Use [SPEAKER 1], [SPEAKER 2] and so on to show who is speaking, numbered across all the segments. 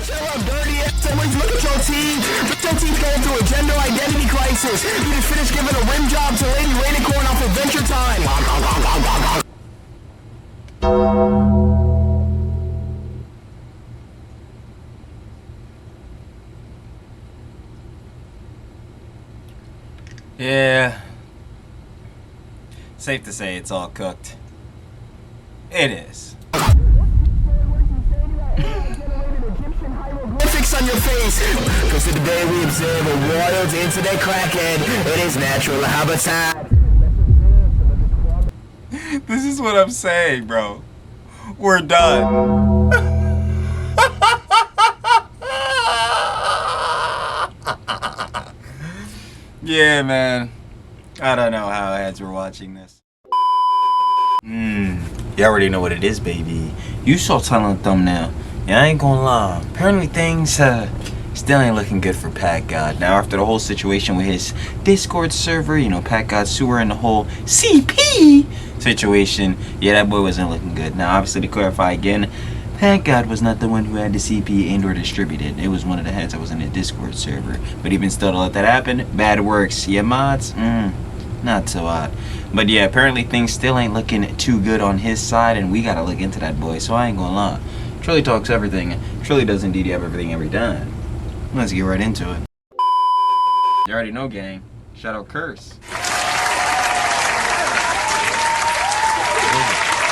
[SPEAKER 1] Chill up, dirty ass. Everyone's look at your team. But your team's going through a gender identity crisis. You just finished giving a rim job to Lady Rainicorn off Adventure Time.
[SPEAKER 2] Yeah. Safe to say it's all cooked. It is.
[SPEAKER 1] Fix on your face. Because today we observe a wild internet crackhead. It is natural habitat.
[SPEAKER 2] This is what I'm saying, bro. We're done. Yeah, man. I don't know how ads were watching this. You already know what it is, baby. You saw the title and thumbnail. Yeah, I ain't gonna lie. Apparently things still ain't looking good for Packgod. Now, after the whole situation with his Discord server, you know, Packgod sewer and the whole CP situation, yeah, that boy wasn't looking good. Now, obviously, to clarify again, Packgod was not the one who had the CP and or distributed. It was one of the heads that was in the Discord server. But even still, to let that happen, bad works. Yeah, mods? Not so odd. But yeah, apparently things still ain't looking too good on his side, and we gotta look into that boy, so I ain't gonna lie. Trilly talks everything. Trilly does indeed have everything every time. Let's get right into it. You already know, gang. Shout out Curse.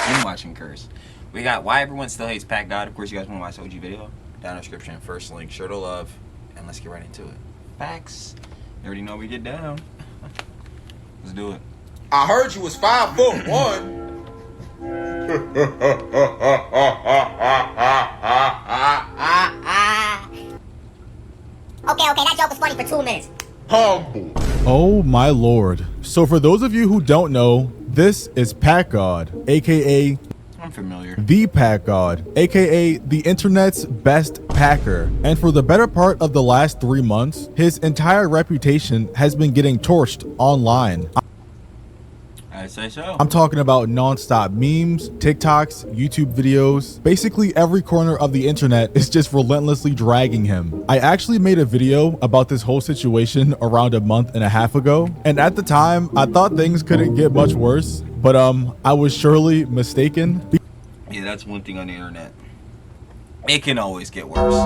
[SPEAKER 2] I'm watching Curse. We got Why Everyone Still Hates Packgod. Of course, you guys want to watch the OG video? Down in the description. First link, sure to love. And let's get right into it. Facts. You already know we get down. Let's do it.
[SPEAKER 3] I heard you was 5'1".
[SPEAKER 4] Okay, that joke was funny for 2 minutes.
[SPEAKER 3] Humble.
[SPEAKER 5] Oh my lord. So for those of you who don't know, this is Packgod, aka
[SPEAKER 2] I'm familiar.
[SPEAKER 5] the Packgod, aka the internet's best packer. And for the better part of the last 3 months, his entire reputation has been getting torched online.
[SPEAKER 2] I say so.
[SPEAKER 5] I'm talking about non-stop memes, TikToks, YouTube videos. Basically every corner of the internet is just relentlessly dragging him. I actually made a video about this whole situation around a month and a half ago, and at the time I thought things couldn't get much worse, but I was surely mistaken.
[SPEAKER 2] Yeah, that's one thing on the internet. It can always get worse.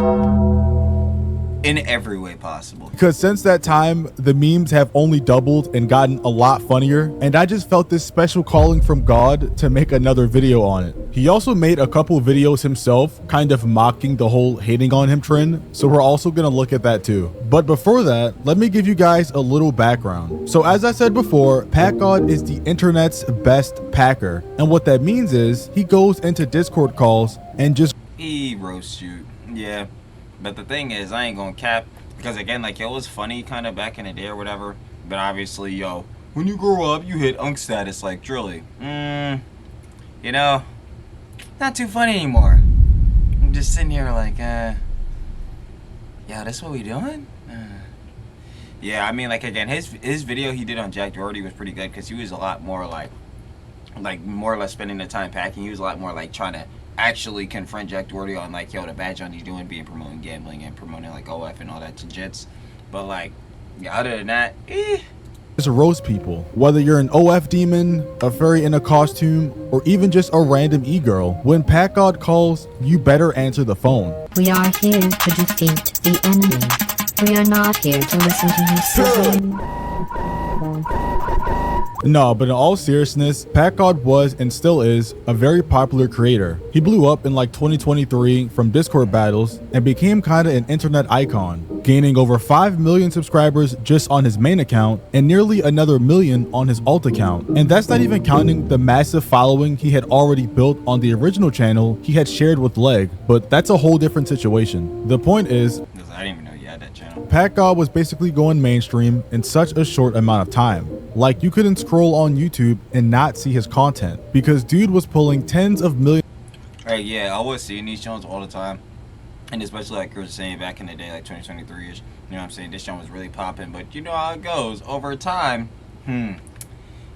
[SPEAKER 2] In every way possible.
[SPEAKER 5] Because since that time, the memes have only doubled and gotten a lot funnier, and I just felt this special calling from God to make another video on it. He also made a couple videos himself, kind of mocking the whole hating on him trend, so we're also gonna look at that too. But before that, let me give you guys a little background. So as I said before, Packgod is the internet's best packer, and what that means is he goes into Discord calls and just
[SPEAKER 2] He roasts you. Yeah. But the thing is, I ain't gonna cap, because again, like, it was funny kind of back in the day or whatever, but obviously, yo, when you grow up, you hit unk status like Drilly. You know, not too funny anymore. I'm just sitting here like, yeah, that's what we doing? Yeah, I mean, like, again, his video he did on Jack Doherty was pretty good, because he was a lot more like more or less spending the time packing. He was a lot more like trying to actually confront Jack Doherty on like, yo, the bad John he's doing, being promoting gambling and promoting like OF and all that jits. But like, yeah, other than that,
[SPEAKER 5] just roast people. Whether you're an OF demon, a fairy in a costume, or even just a random e-girl, when Packgod calls, you better answer the phone.
[SPEAKER 6] We are here to defeat the enemy. We are not here to listen to you sing.
[SPEAKER 5] No, but in all seriousness, Packgod was and still is a very popular creator. He blew up in like 2023 from Discord battles and became kinda an internet icon, gaining over 5 million subscribers just on his main account and nearly another million on his alt account. And that's not even counting the massive following he had already built on the original channel he had shared with Leg, but that's a whole different situation. The point is,
[SPEAKER 2] I didn't even know you had that channel.
[SPEAKER 5] Packgod was basically going mainstream in such a short amount of time. Like, you couldn't scroll on YouTube and not see his content, because dude was pulling tens of millions.
[SPEAKER 2] Right, yeah, I was seeing these channels all the time. And especially like you were saying back in the day, like 2023-ish, you know what I'm saying, this channel was really popping. But you know how it goes, over time, you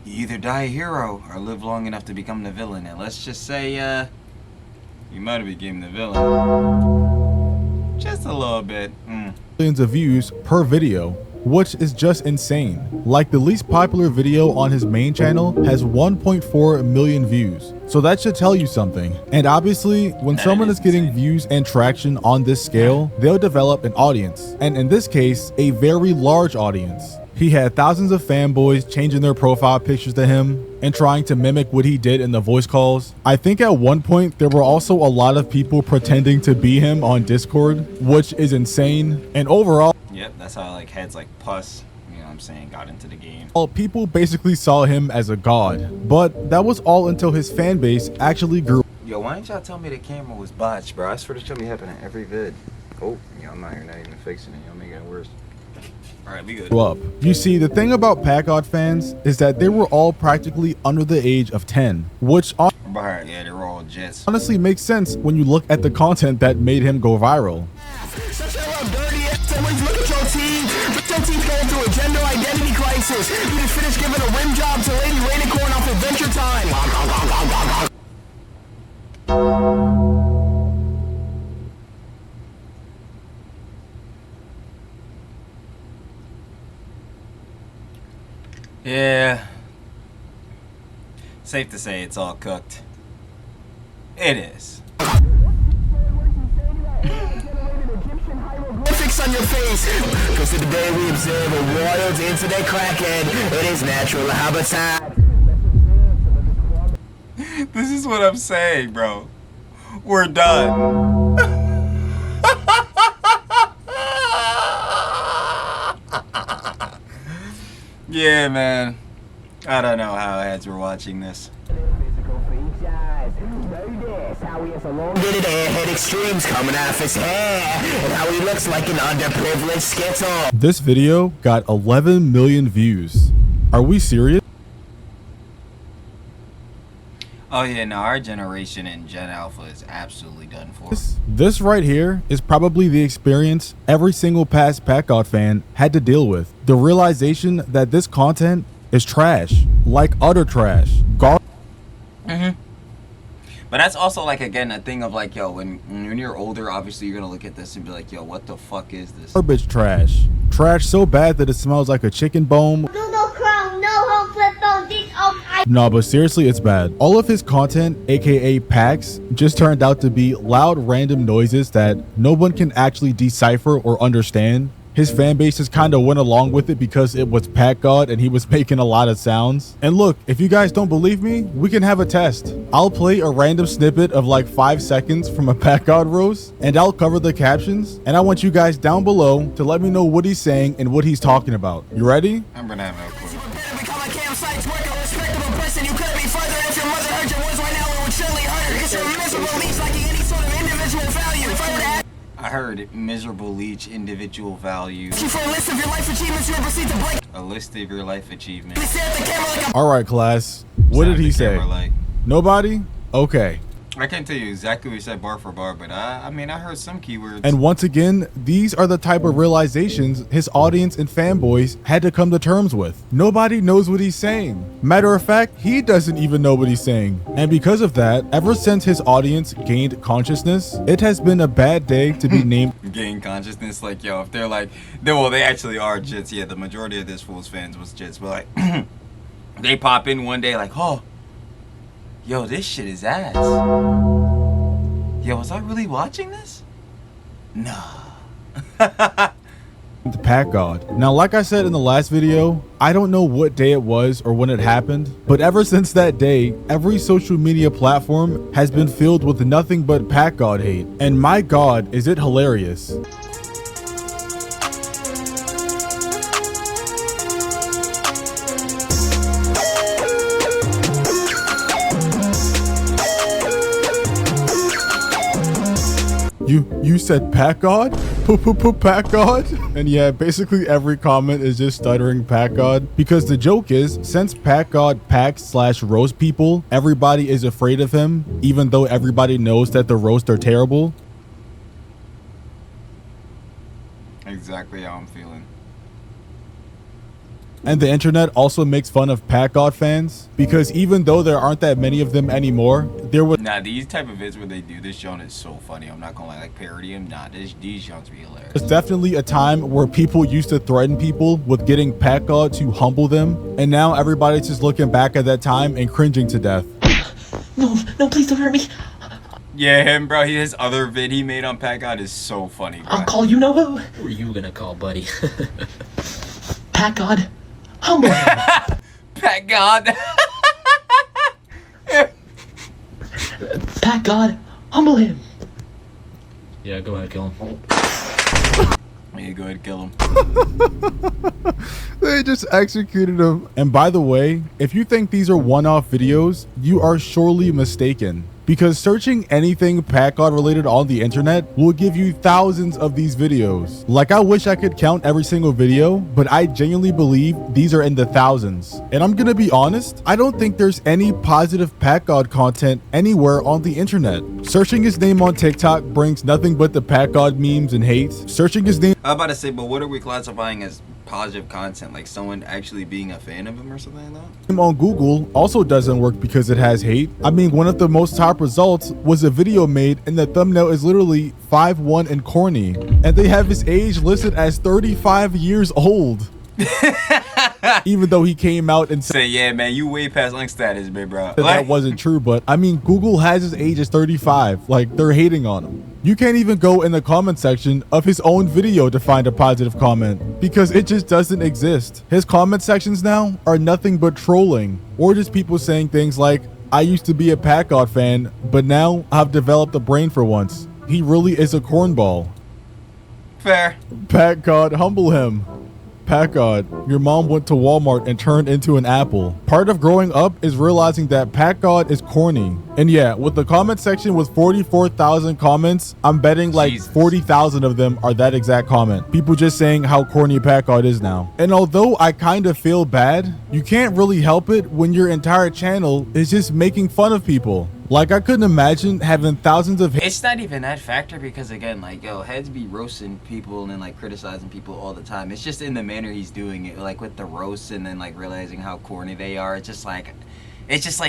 [SPEAKER 2] either die a hero or live long enough to become the villain. And let's just say, you might have became the villain. little bit.
[SPEAKER 5] Millions of views per video, which is just insane. Like, the least popular video on his main channel has 1.4 million views. So that should tell you something. And obviously, when someone is getting views and traction on this scale, they'll develop an audience. And in this case, a very large audience. He had thousands of fanboys changing their profile pictures to him and trying to mimic what he did in the voice calls. I think at one point there were also a lot of people pretending to be him on Discord, which is insane. And overall,
[SPEAKER 2] Yep, that's how like heads like Puss, you know what I'm saying, got into the game.
[SPEAKER 5] people basically saw him as a god. But that was all until his fan base actually grew.
[SPEAKER 2] Yo, why didn't y'all tell me the camera was botched, bro? I swear to show me happening every vid. Oh, yo, I'm out here not even fixing it. Y'all making it worse. All right, we good.
[SPEAKER 5] Up. You see, the thing about Packgod fans is that they were all practically under the age of 10, which
[SPEAKER 2] Yeah, they were all jets.
[SPEAKER 5] honestly makes sense when you look at the content that made him go viral.
[SPEAKER 1] Such a little dirty ass. Look at your team. But your team's going through a gender identity crisis. You just finished giving a rim job to Lady Rainicorn off Adventure Time.
[SPEAKER 2] Yeah. Safe to say it's all cooked. It is.
[SPEAKER 1] Fix on your face. Because today we observe a wild internet crackhead. It is natural habitat.
[SPEAKER 2] This is what I'm saying, bro. We're done. Yeah, man. I don't know how heads were watching this.
[SPEAKER 1] Elongated airhead extremes coming out of his hair, and how he looks like an underprivileged skittle.
[SPEAKER 5] This video got 11 million views. Are we serious?
[SPEAKER 2] Oh yeah, no, our generation in Gen Alpha is absolutely done for.
[SPEAKER 5] This right here is probably the experience every single past Packgod fan had to deal with. The realization that this content is trash, like utter trash.
[SPEAKER 2] But that's also like, again, a thing of like, yo, when you're older, obviously you're gonna look at this and be like, yo, what the fuck is this?
[SPEAKER 5] Garbage trash. Trash so bad that it smells like a chicken bone. No, but seriously, it's bad. All of his content, aka packs, just turned out to be loud random noises that no one can actually decipher or understand. His fan base just kind of went along with it because it was Packgod and he was making a lot of sounds. And look, if you guys don't believe me, we can have a test. I'll play a random snippet of like 5 seconds from a Packgod roast and I'll cover the captions. And I want you guys down below to let me know what he's saying and what he's talking about. You ready?
[SPEAKER 2] I'm gonna have no clue.
[SPEAKER 1] Become a campsite's work, a respectable person. You couldn't be further if your mother heard your words right now. It would surely hurt her. It's your miserable leech lacking any sort of individual value. If I were to ask
[SPEAKER 2] I heard miserable leech individual value.
[SPEAKER 1] you for a list of your life achievements, you would proceed to blank.
[SPEAKER 2] A list of your life achievements.
[SPEAKER 1] Stare at the camera like a
[SPEAKER 5] All right, class. What did he say?
[SPEAKER 2] Like,
[SPEAKER 5] Nobody? Okay.
[SPEAKER 2] I can't tell you exactly what he said bar for bar, but I mean, I heard some keywords.
[SPEAKER 5] And once again, these are the type of realizations his audience and fanboys had to come to terms with. Nobody knows what he's saying. Matter of fact, he doesn't even know what he's saying. And because of that, ever since his audience gained consciousness, it has been a bad day to be named.
[SPEAKER 2] Gain consciousness, like, yo, if they're like, they actually are jits. Yeah, the majority of this fool's fans was jits, but like, they pop in one day like, oh, yo, this shit is ass. Yo, was I really watching this? Nah.
[SPEAKER 5] Packgod. Now, like I said in the last video, I don't know what day it was or when it happened, but ever since that day, every social media platform has been filled with nothing but Packgod hate. And my god, is it hilarious. You said Packgod? Packgod? And yeah, basically every comment is just stuttering Packgod, because the joke is, since Packgod packs/roast people, everybody is afraid of him, even though everybody knows that the roasts are terrible.
[SPEAKER 2] Exactly how I'm feeling.
[SPEAKER 5] And the internet also makes fun of Packgod fans because even though there aren't that many of them anymore, there was
[SPEAKER 2] these type of vids where they do this John is so funny. I'm not gonna lie, like parody him. These Johns be hilarious.
[SPEAKER 5] There's definitely a time where people used to threaten people with getting Packgod to humble them, and now everybody's just looking back at that time and cringing to death.
[SPEAKER 4] No, please don't hurt me.
[SPEAKER 2] Yeah, him, bro. His other vid he made on Packgod is so funny, bro.
[SPEAKER 4] I'll call you know who. Who are you gonna call, buddy? Packgod, humble him.
[SPEAKER 2] Packgod.
[SPEAKER 4] Packgod, humble him. Yeah, go ahead, kill him.
[SPEAKER 2] Yeah, go ahead, kill him.
[SPEAKER 5] They just executed him. And by the way, if you think these are one-off videos, you are surely mistaken. Because searching anything Packgod related on the internet will give you thousands of these videos. Like, I wish I could count every single video, but I genuinely believe these are in the thousands. And I'm gonna be honest, I don't think there's any positive Packgod content anywhere on the internet. Searching his name on TikTok brings nothing but the Packgod memes and hate. Searching his name
[SPEAKER 2] I was about to say, but what are we classifying as positive content? Like someone actually being a fan of him or something like that?
[SPEAKER 5] on Google also doesn't work because it has hate. I mean, one of the most top results was a video made and the thumbnail is literally 5'1" and corny, and they have his age listed as 35 years old. Even though he came out and
[SPEAKER 2] Say, yeah, man, you way past link status, big bro.
[SPEAKER 5] that wasn't true, but I mean, Google has his age as 35. Like, they're hating on him. You can't even go in the comment section of his own video to find a positive comment because it just doesn't exist. His comment sections now are nothing but trolling or just people saying things like, I used to be a Packgod fan, but now I've developed a brain for once. He really is a cornball.
[SPEAKER 2] Fair.
[SPEAKER 5] Packgod, humble him. Packgod, your mom went to Walmart and turned into an apple. Part of growing up is realizing that Packgod is corny. And yeah, with the comment section with 44,000 comments, I'm betting like
[SPEAKER 2] Jesus.
[SPEAKER 5] 40,000 of them are that exact comment. People just saying how corny Packgod is now. And although I kind of feel bad, you can't really help it when your entire channel is just making fun of people. Like, I couldn't imagine having thousands of
[SPEAKER 2] It's not even that factor because, again, like, yo, heads be roasting people and then, like, criticizing people all the time. It's just in the manner he's doing it, like, with the roasts and then, like, realizing how corny they are. It's just like,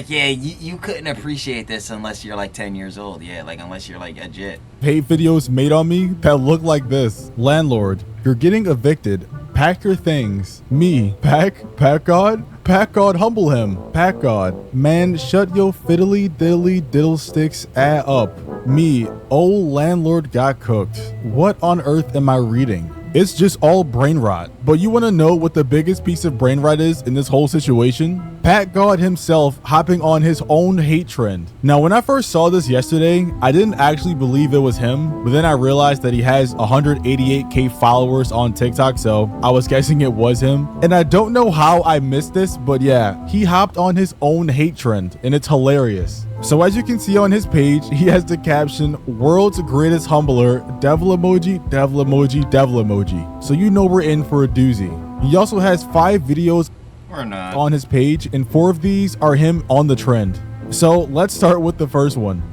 [SPEAKER 2] yeah, you couldn't appreciate this unless you're, like, 10 years old. Yeah, like, unless you're, like, a jit.
[SPEAKER 5] hate videos made on me that look like this. Landlord, you're getting evicted. Pack your things. Me, Packgod? Packgod, humble him. Packgod, man, shut your fiddly diddly diddlesticks up. Me, old landlord got cooked. What on earth am I reading? It's just all brain rot. But you want to know what the biggest piece of brain rot is in this whole situation? Packgod himself hopping on his own hate trend. Now, when I first saw this yesterday, I didn't actually believe it was him, but then I realized that he has 188k followers on TikTok, so I was guessing it was him. And I don't know how I missed this, but yeah, he hopped on his own hate trend, and it's hilarious. So as you can see on his page, he has the caption, world's greatest humbler, devil emoji, devil emoji, devil emoji. So you know we're in for a doozy. He also has 5 videos
[SPEAKER 2] Or not.
[SPEAKER 5] on his page, and 4 of these are him on the trend. So let's start with the first one.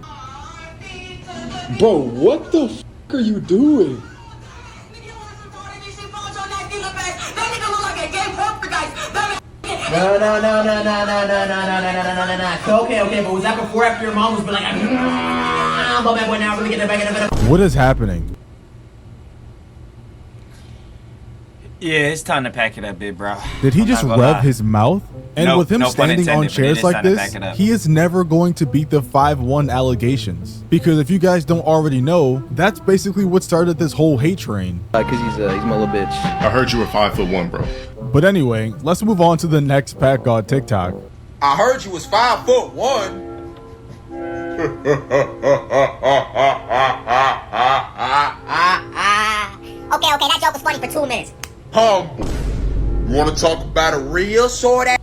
[SPEAKER 3] Bro, what the f are you doing?
[SPEAKER 4] No. Okay, but was that before or after your mom was like, but bad boy now, really get it back.
[SPEAKER 5] What is happening?
[SPEAKER 2] Yeah, it's time to pack it up, big bro.
[SPEAKER 5] Did he
[SPEAKER 2] I'm
[SPEAKER 5] just
[SPEAKER 2] not gonna
[SPEAKER 5] rev
[SPEAKER 2] lie.
[SPEAKER 5] his mouth? And
[SPEAKER 2] No,
[SPEAKER 5] with him
[SPEAKER 2] no pun
[SPEAKER 5] standing on
[SPEAKER 2] intended, but it
[SPEAKER 5] chairs
[SPEAKER 2] is
[SPEAKER 5] like
[SPEAKER 2] time to
[SPEAKER 5] this,
[SPEAKER 2] back it up.
[SPEAKER 5] he is never going to beat the 5'1" allegations. Because if you guys don't already know, that's basically what started this whole hate train.
[SPEAKER 7] Cause he's my little bitch.
[SPEAKER 3] I heard you were 5'1", bro.
[SPEAKER 5] But anyway, let's move on to the next Packgod TikTok.
[SPEAKER 3] I heard you was 5'1".
[SPEAKER 8] Okay, that joke was funny for 2 minutes.
[SPEAKER 3] Humble. You want to talk about a real short ass?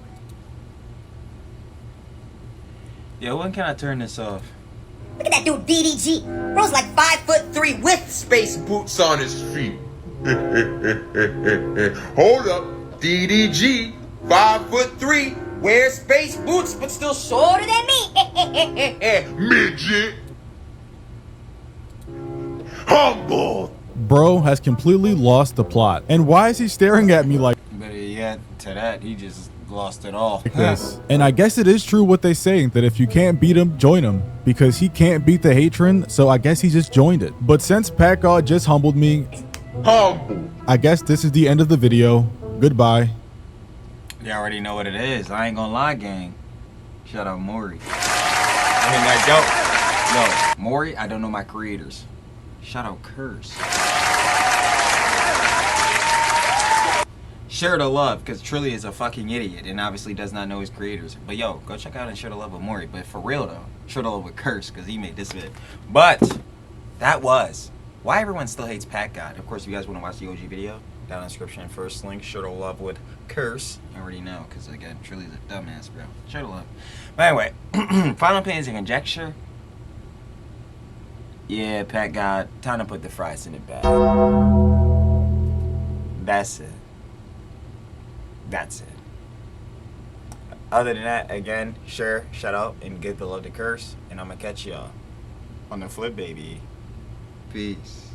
[SPEAKER 2] Yo, when can I turn this off?
[SPEAKER 8] Look at that dude, DDG. Bro's like 5'3" with
[SPEAKER 3] Space boots on his feet. Hold up, DDG, 5'3", wears space boots, but still
[SPEAKER 8] shorter than me.
[SPEAKER 3] midget. Humble.
[SPEAKER 5] Bro has completely lost the plot. And why is he staring at me like
[SPEAKER 2] Better yet, to that. He just lost it all.
[SPEAKER 5] Like this. And I guess it is true what they say, that if you can't beat him, join him, because he can't beat the Hatron, so I guess he just joined it. But since Packgod just humbled me, I guess this is the end of the video. Goodbye.
[SPEAKER 2] You already know what it is. I ain't gonna lie, gang. Shout out Maury. I mean, like, yo, Maury, I don't know my creators. Shout out Curse. Share the love, because Trilly is a fucking idiot and obviously does not know his creators. But yo, go check out and share the love with Maury. But for real though, share the love with Curse, because he made this vid. But that was why everyone still hates Packgod. Of course, if you guys want to watch the OG video, down in the description, first link, share the love with Curse. I already know, because again, Trilly's a dumbass, bro. Share the love. But anyway, final opinions and conjecture. Yeah, Packgod, time to put the fries in the bag. That's it. That's it. Other than that, again, share, shout out, and give the love to Curse. And I'm going to catch y'all on the flip, baby. Peace.